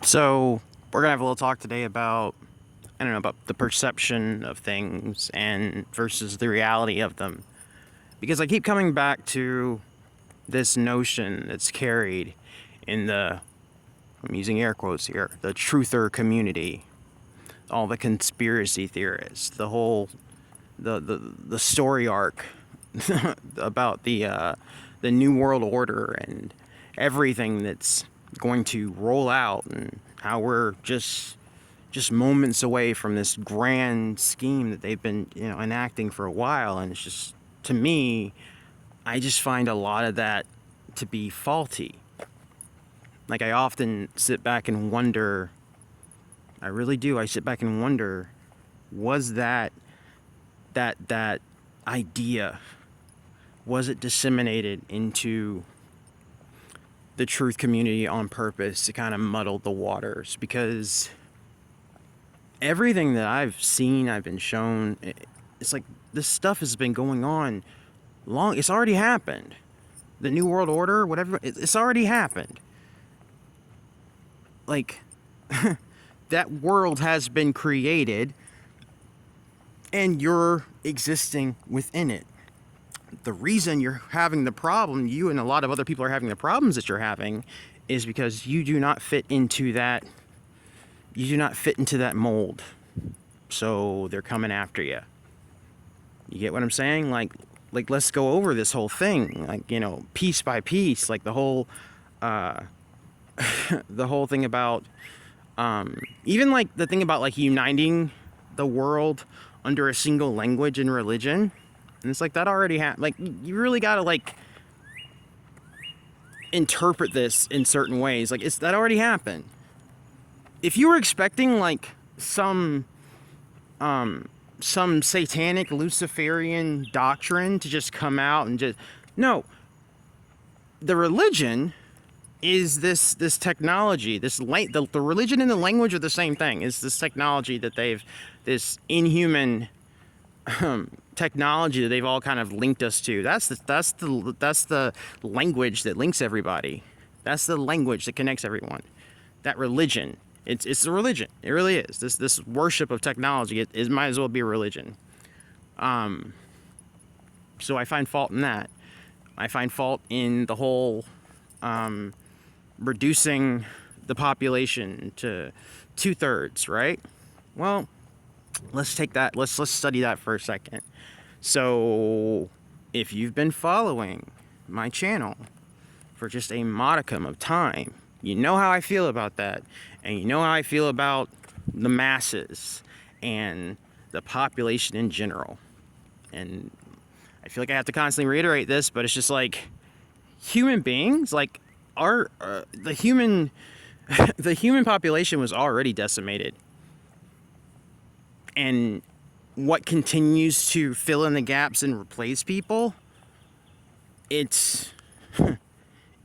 So we're gonna have a little talk today about about the perception of things and versus the reality of them. Because I keep coming back to this notion that's carried in I'm using air quotes here, the truther community, all the conspiracy theorists, the story arc about the new world order and everything that's going to roll out, and how we're just moments away from this grand scheme that they've been enacting for a while. And it's just, to me, I just find a lot of that to be faulty. Like, I often sit back and wonder, I really do, I sit back and wonder, was that idea, was it disseminated into the truth community on purpose to kind of muddle the waters? Because everything that I've seen, I've been shown, it's like this stuff has been going on long. It's already happened. The New World Order, whatever, it's already happened. Like, that world has been created and you're existing within it. The reason you're having the problem, you and a lot of other people are having the problems that you're having, is because you do not fit into that mold. So they're coming after you. You get what I'm saying? Like let's go over this whole thing, like, piece by piece, like the whole the whole thing about even like the thing about like uniting the world under a single language and religion. And it's like that already happened. Like, you really gotta like interpret this in certain ways. Like, that already happened. If you were expecting like some satanic Luciferian doctrine to just come out and just, no, the religion is this technology, the religion and the language are the same thing. It's this technology that this inhuman technology that they've all kind of linked us to. That's the language that links everybody. That's the language that connects everyone. That religion, it's a religion. It really is. This worship of technology, it might as well be a religion. So I find fault in that. I find fault in the whole reducing the population to 2/3, right? Well, let's take that. Let's study that for a second. So, if you've been following my channel for just a modicum of time, you know how I feel about that, and you know how I feel about the masses and the population in general. And I feel like I have to constantly reiterate this, but it's just like, human beings, like, the human population was already decimated. And what continues to fill in the gaps and replace people, it's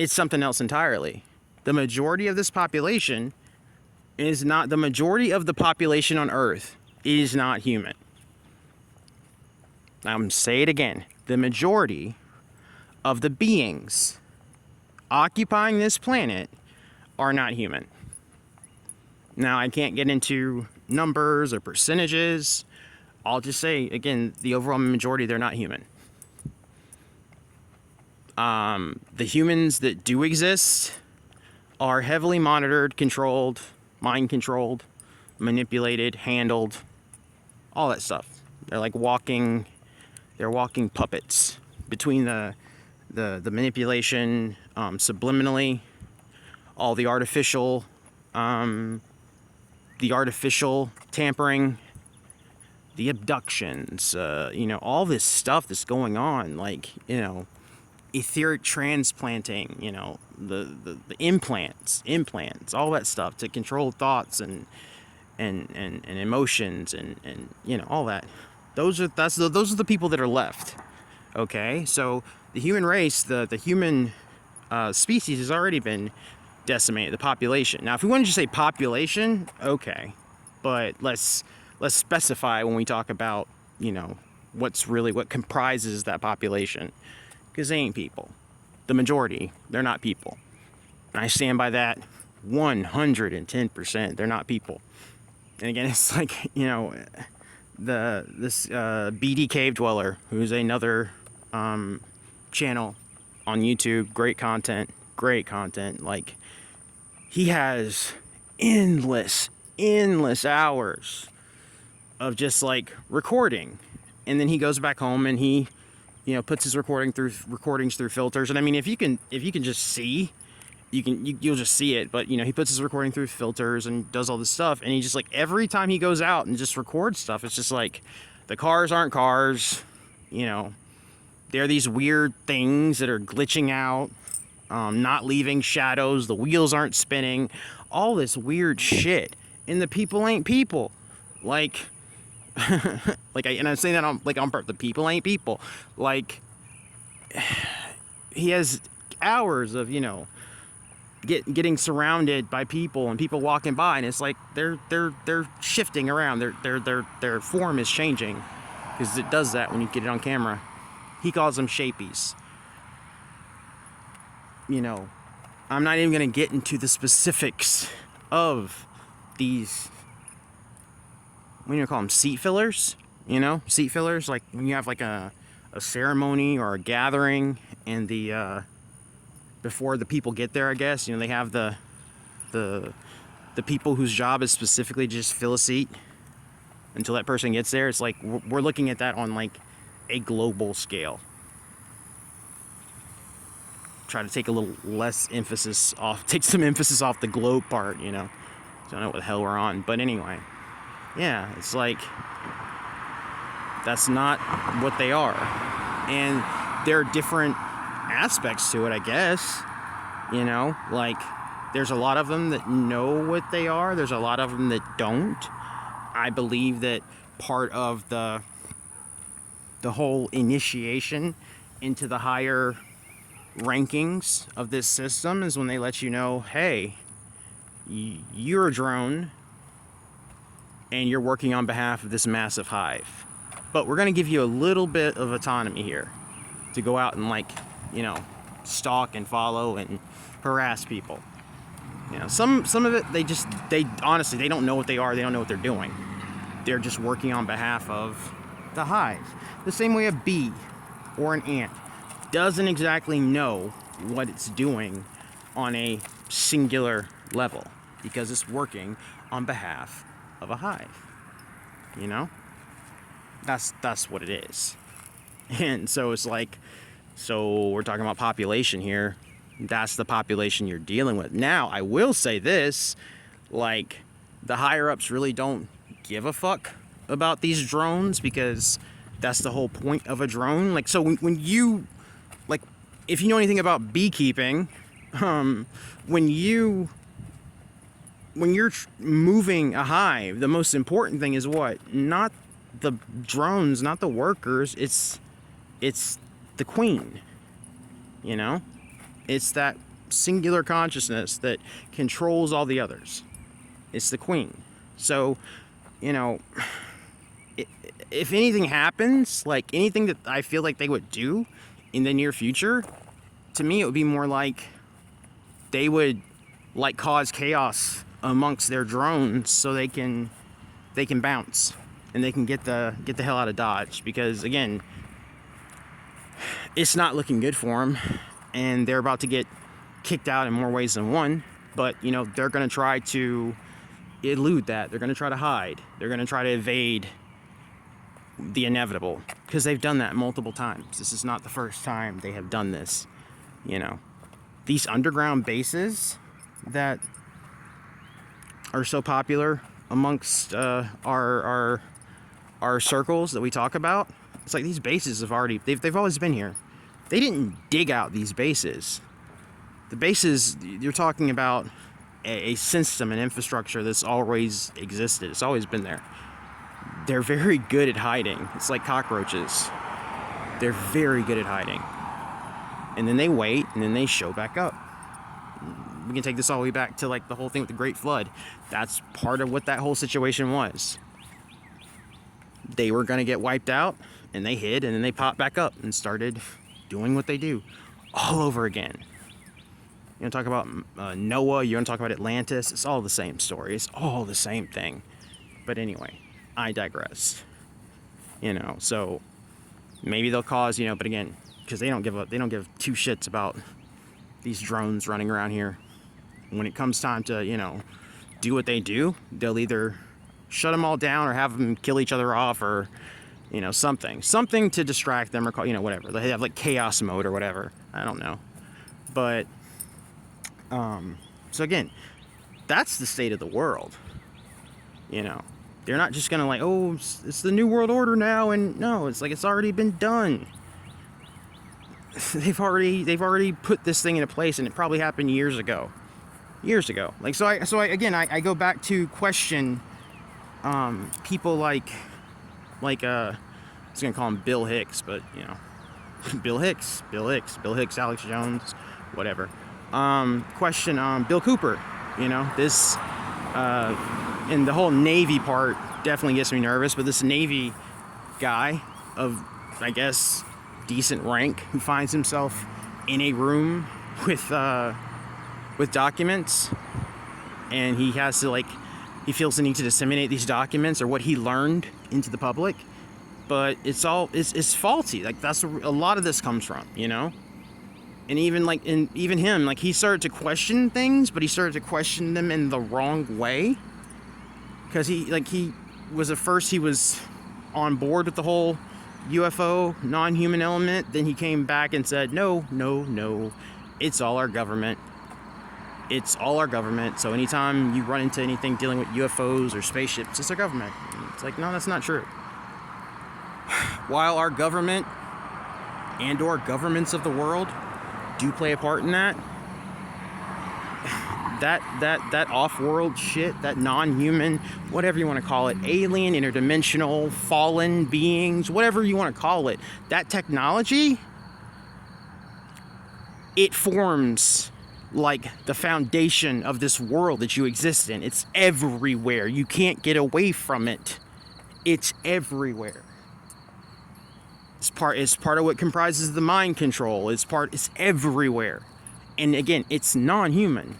something else entirely. The majority of this population is not, the majority of the population on Earth is not human. I'm going to say it again. The majority of the beings occupying this planet are not human. Now, I can't get into numbers or percentages. I'll just say, again, the overall majority, they're not human. The humans that do exist are heavily monitored, controlled, mind-controlled, manipulated, handled, all that stuff. They're like walking puppets between the manipulation, subliminally, all the artificial tampering, the abductions, all this stuff that's going on, like, etheric transplanting, the implants, all that stuff to control thoughts and emotions and all that. Those are the people that are left. Okay, so the human race, the human species has already been decimated. The population. Now, if we want to just say population, okay, but let's specify when we talk about what comprises that population, because they ain't people. The majority, they're not people. And I stand by that 110%. They're not people. And again, it's like, you know, this BD cavedweller, who's another channel on YouTube. Great content. Like, he has endless hours of just like recording, and then he goes back home and he, you know, puts his recordings through filters. And I mean, if you can just see, you'll just see it. But you know, he puts his recording through filters and does all this stuff, and he just like, every time he goes out and just records stuff, it's just like, the cars aren't cars, you know, they're these weird things that are glitching out, not leaving shadows, the wheels aren't spinning, all this weird shit, and the people ain't people. Like, and I'm saying that on purpose. The people ain't people. Like, he has hours of, you know, getting surrounded by people and people walking by, and it's like they're shifting around. Their form is changing, because it does that when you get it on camera. He calls them shapies. You know, I'm not even gonna get into the specifics of these. What do you call them? Seat fillers? You know, seat fillers. Like when you have like a ceremony or a gathering, and the before the people get there, I guess, you know, they have the people whose job is specifically just fill a seat until that person gets there. It's like we're looking at that on like a global scale. Try to take a little less emphasis off, take some emphasis off the globe part, you know. I don't know what the hell we're on, but anyway. Yeah, it's like, that's not what they are. And there are different aspects to it, I guess. You know, like, there's a lot of them that know what they are. There's a lot of them that don't. I believe that part of the whole initiation into the higher rankings of this system is when they let you know, hey, you're a drone and you're working on behalf of this massive hive, but we're going to give you a little bit of autonomy here to go out and, like, you know, stalk and follow and harass people. You know, some of it, they honestly, they don't know what they are. They don't know what they're doing. They're just working on behalf of the hive. The same way a bee or an ant doesn't exactly know what it's doing on a singular level, because it's working on behalf of a hive. You know, that's what it is. And so it's like, so we're talking about population here. That's the population you're dealing with. Now, I will say this, like, the higher ups really don't give a fuck about these drones, because that's the whole point of a drone. Like, so when you, like, if you know anything about beekeeping, when you're moving a hive, the most important thing is what? Not the drones, not the workers. It's the queen. You know, it's that singular consciousness that controls all the others. It's the queen. So, you know, if anything happens, like anything that I feel like they would do in the near future, to me it would be more like they would, like, cause chaos amongst their drones so they can bounce and they can get the hell out of Dodge, because again, it's not looking good for them, and they're about to get kicked out in more ways than one. But you know, they're going to try to elude that. They're going to try to hide. They're going to try to evade the inevitable, because they've done that multiple times. This is not the first time they have done this. You know, these underground bases that are so popular amongst our circles that we talk about, it's like these bases have already, they've always been here. They didn't dig out these bases. The bases, you're talking about a system, an infrastructure that's always existed. It's always been there. They're very good at hiding. It's like cockroaches. They're very good at hiding. And then they wait, and then they show back up. We can take this all the way back to, like, the whole thing with the Great Flood. That's part of what that whole situation was. They were going to get wiped out, and they hid, and then they popped back up and started doing what they do all over again. You want to talk about Noah, you want to talk about Atlantis, it's all the same story. It's all the same thing. But anyway, I digress. So maybe they'll cause, but again, because they don't give two shits about these drones running around here. When it comes time to, do what they do, they'll either shut them all down or have them kill each other off or, something to distract them or call, whatever. They have like chaos mode or whatever. I don't know. But, so again, that's the state of the world. They're not just gonna like, oh, it's the new world order now, and no, it's like it's already been done. They've already put this thing into place, and it probably happened years ago. Like so I go back to question people like I was gonna call him Bill Hicks, but Bill Hicks, Alex Jones, whatever. Question Bill Cooper. This and the whole Navy part definitely gets me nervous, but this Navy guy of, I guess, decent rank who finds himself in a room with documents, and he has to he feels the need to disseminate these documents or what he learned into the public, but it's faulty. Like that's a lot of this comes from, and even him, he started to question things, but he started to question them in the wrong way. Because he was at first he was on board with the whole UFO non-human element. Then he came back and said, no, it's all our government. It's all our government. So anytime you run into anything dealing with UFOs or spaceships, it's our government. It's like, no, that's not true. While our government and or governments of the world do play a part in that off-world shit, that non-human, whatever you want to call it, alien, interdimensional, fallen beings, whatever you want to call it, that technology, it forms the foundation of this world that you exist in. It's everywhere. You can't get away from it. It's everywhere. It's part of what comprises the mind control. It's everywhere. And again, it's non-human.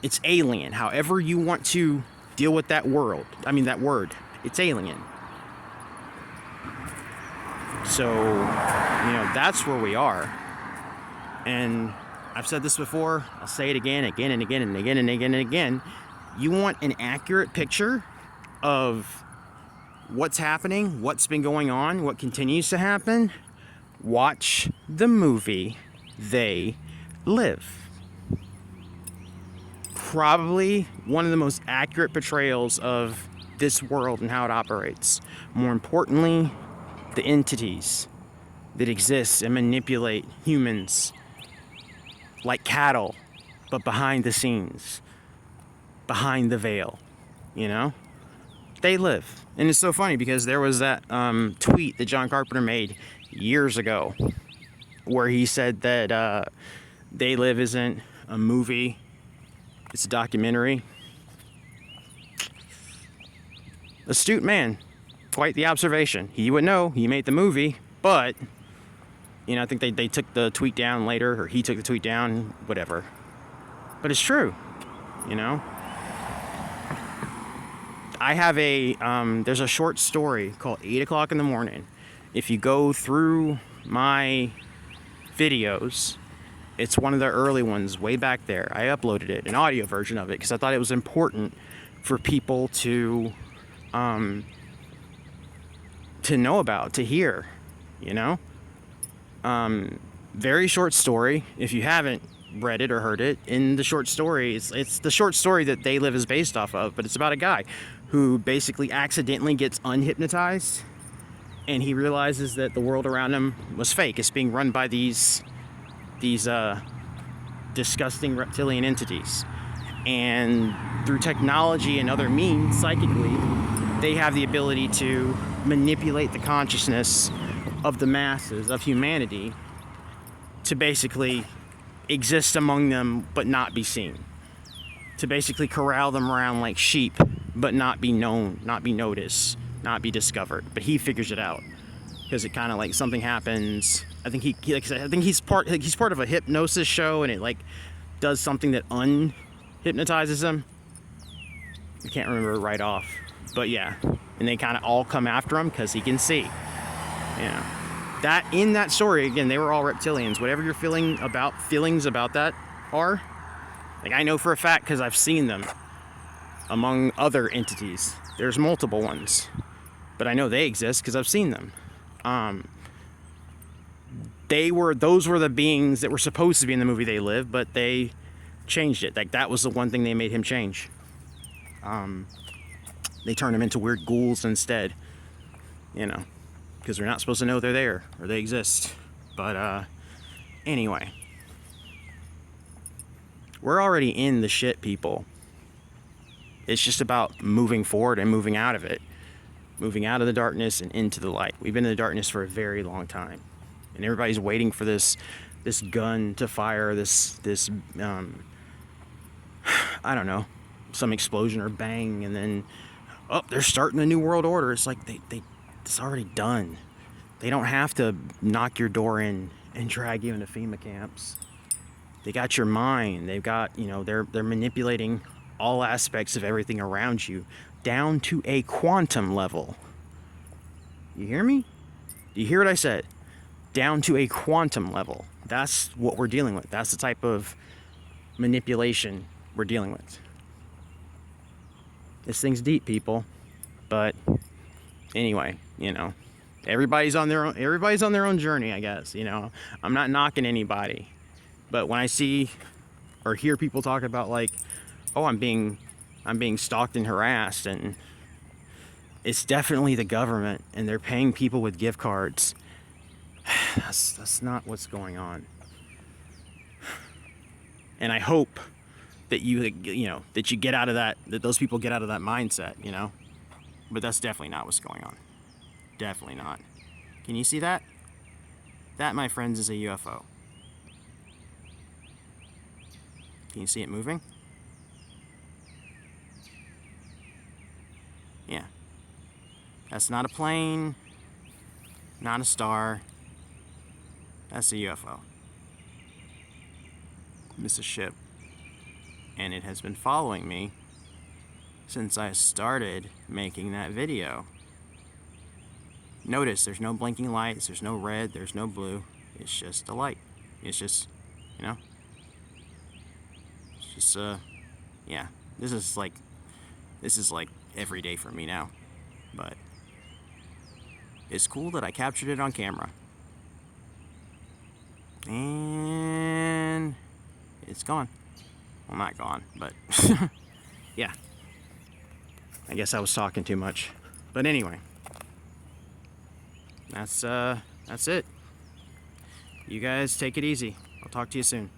It's alien. However you want to deal with that word, it's alien. So, that's where we are. And I've said this before, I'll say it again. You want an accurate picture of what's happening, what's been going on, what continues to happen? Watch the movie They Live. Probably one of the most accurate portrayals of this world and how it operates. More importantly, the entities that exist and manipulate humans like cattle, but behind the scenes, behind the veil, They live. And it's so funny because there was that tweet that John Carpenter made years ago where he said that They Live isn't a movie, it's a documentary. Astute man. Quite the observation. He would know. He made the movie. But, I think they took the tweet down later. Or he took the tweet down. Whatever. But it's true. I have there's a short story called 8 o'clock in the morning. If you go through my videos, it's one of the early ones way back there. I uploaded it, an audio version of it, because I thought it was important for people to know about, to hear, Very short story. If you haven't read it or heard it, in the short story, it's the short story that They Live is based off of, but it's about a guy who basically accidentally gets unhypnotized, and he realizes that the world around him was fake. It's being run by these disgusting reptilian entities, and through technology and other means, psychically, they have the ability to manipulate the consciousness of the masses of humanity to basically exist among them but not be seen, to basically corral them around like sheep but not be known, not be noticed, not be discovered. But he figures it out because it kind of something happens. I think he's part of a hypnosis show, and it does something that unhypnotizes him. I can't remember right off, but yeah. And they kind of all come after him because he can see. Yeah. That in that story, again, they were all reptilians. Whatever your feelings about that are, like I know for a fact because I've seen them among other entities. There's multiple ones, but I know they exist because I've seen them. Those were the beings that were supposed to be in the movie They Live, but they changed it. Like that was the one thing they made him change. They turned him into weird ghouls instead, you know, because they're not supposed to know they're there or they exist. But anyway, we're already in the shit, people. It's just about moving forward and moving out of it, moving out of the darkness and into the light. We've been in the darkness for a very long time, and everybody's waiting for this gun to fire, this I don't know, some explosion or bang, and then they're starting the new world order. It's like it's already done. They don't have to knock your door in and drag you into FEMA camps. They got your mind. They've got, they're manipulating all aspects of everything around you down to a quantum level. You hear me? Do you hear what I said? Down to a quantum level. That's what we're dealing with. That's the type of manipulation we're dealing with. This thing's deep, people. But anyway, everybody's on their own journey, I guess. I'm not knocking anybody. But when I see or hear people talk about like, oh, I'm being stalked and harassed, and it's definitely the government and they're paying people with gift cards. That's not what's going on. And I hope that that you get out of that those people get out of that mindset, But that's definitely not what's going on. Definitely not. Can you see that? That, my friends, is a UFO. Can you see it moving? Yeah. That's not a plane, not a star. That's a UFO. This is a ship. And it has been following me since I started making that video. Notice there's no blinking lights, there's no red, there's no blue. It's just a light. It's just, it's just, yeah. This is like every day for me now. But it's cool that I captured it on camera. And it's gone. Well, not gone, but yeah. I guess I was talking too much. But anyway, that's it. You guys take it easy. I'll talk to you soon.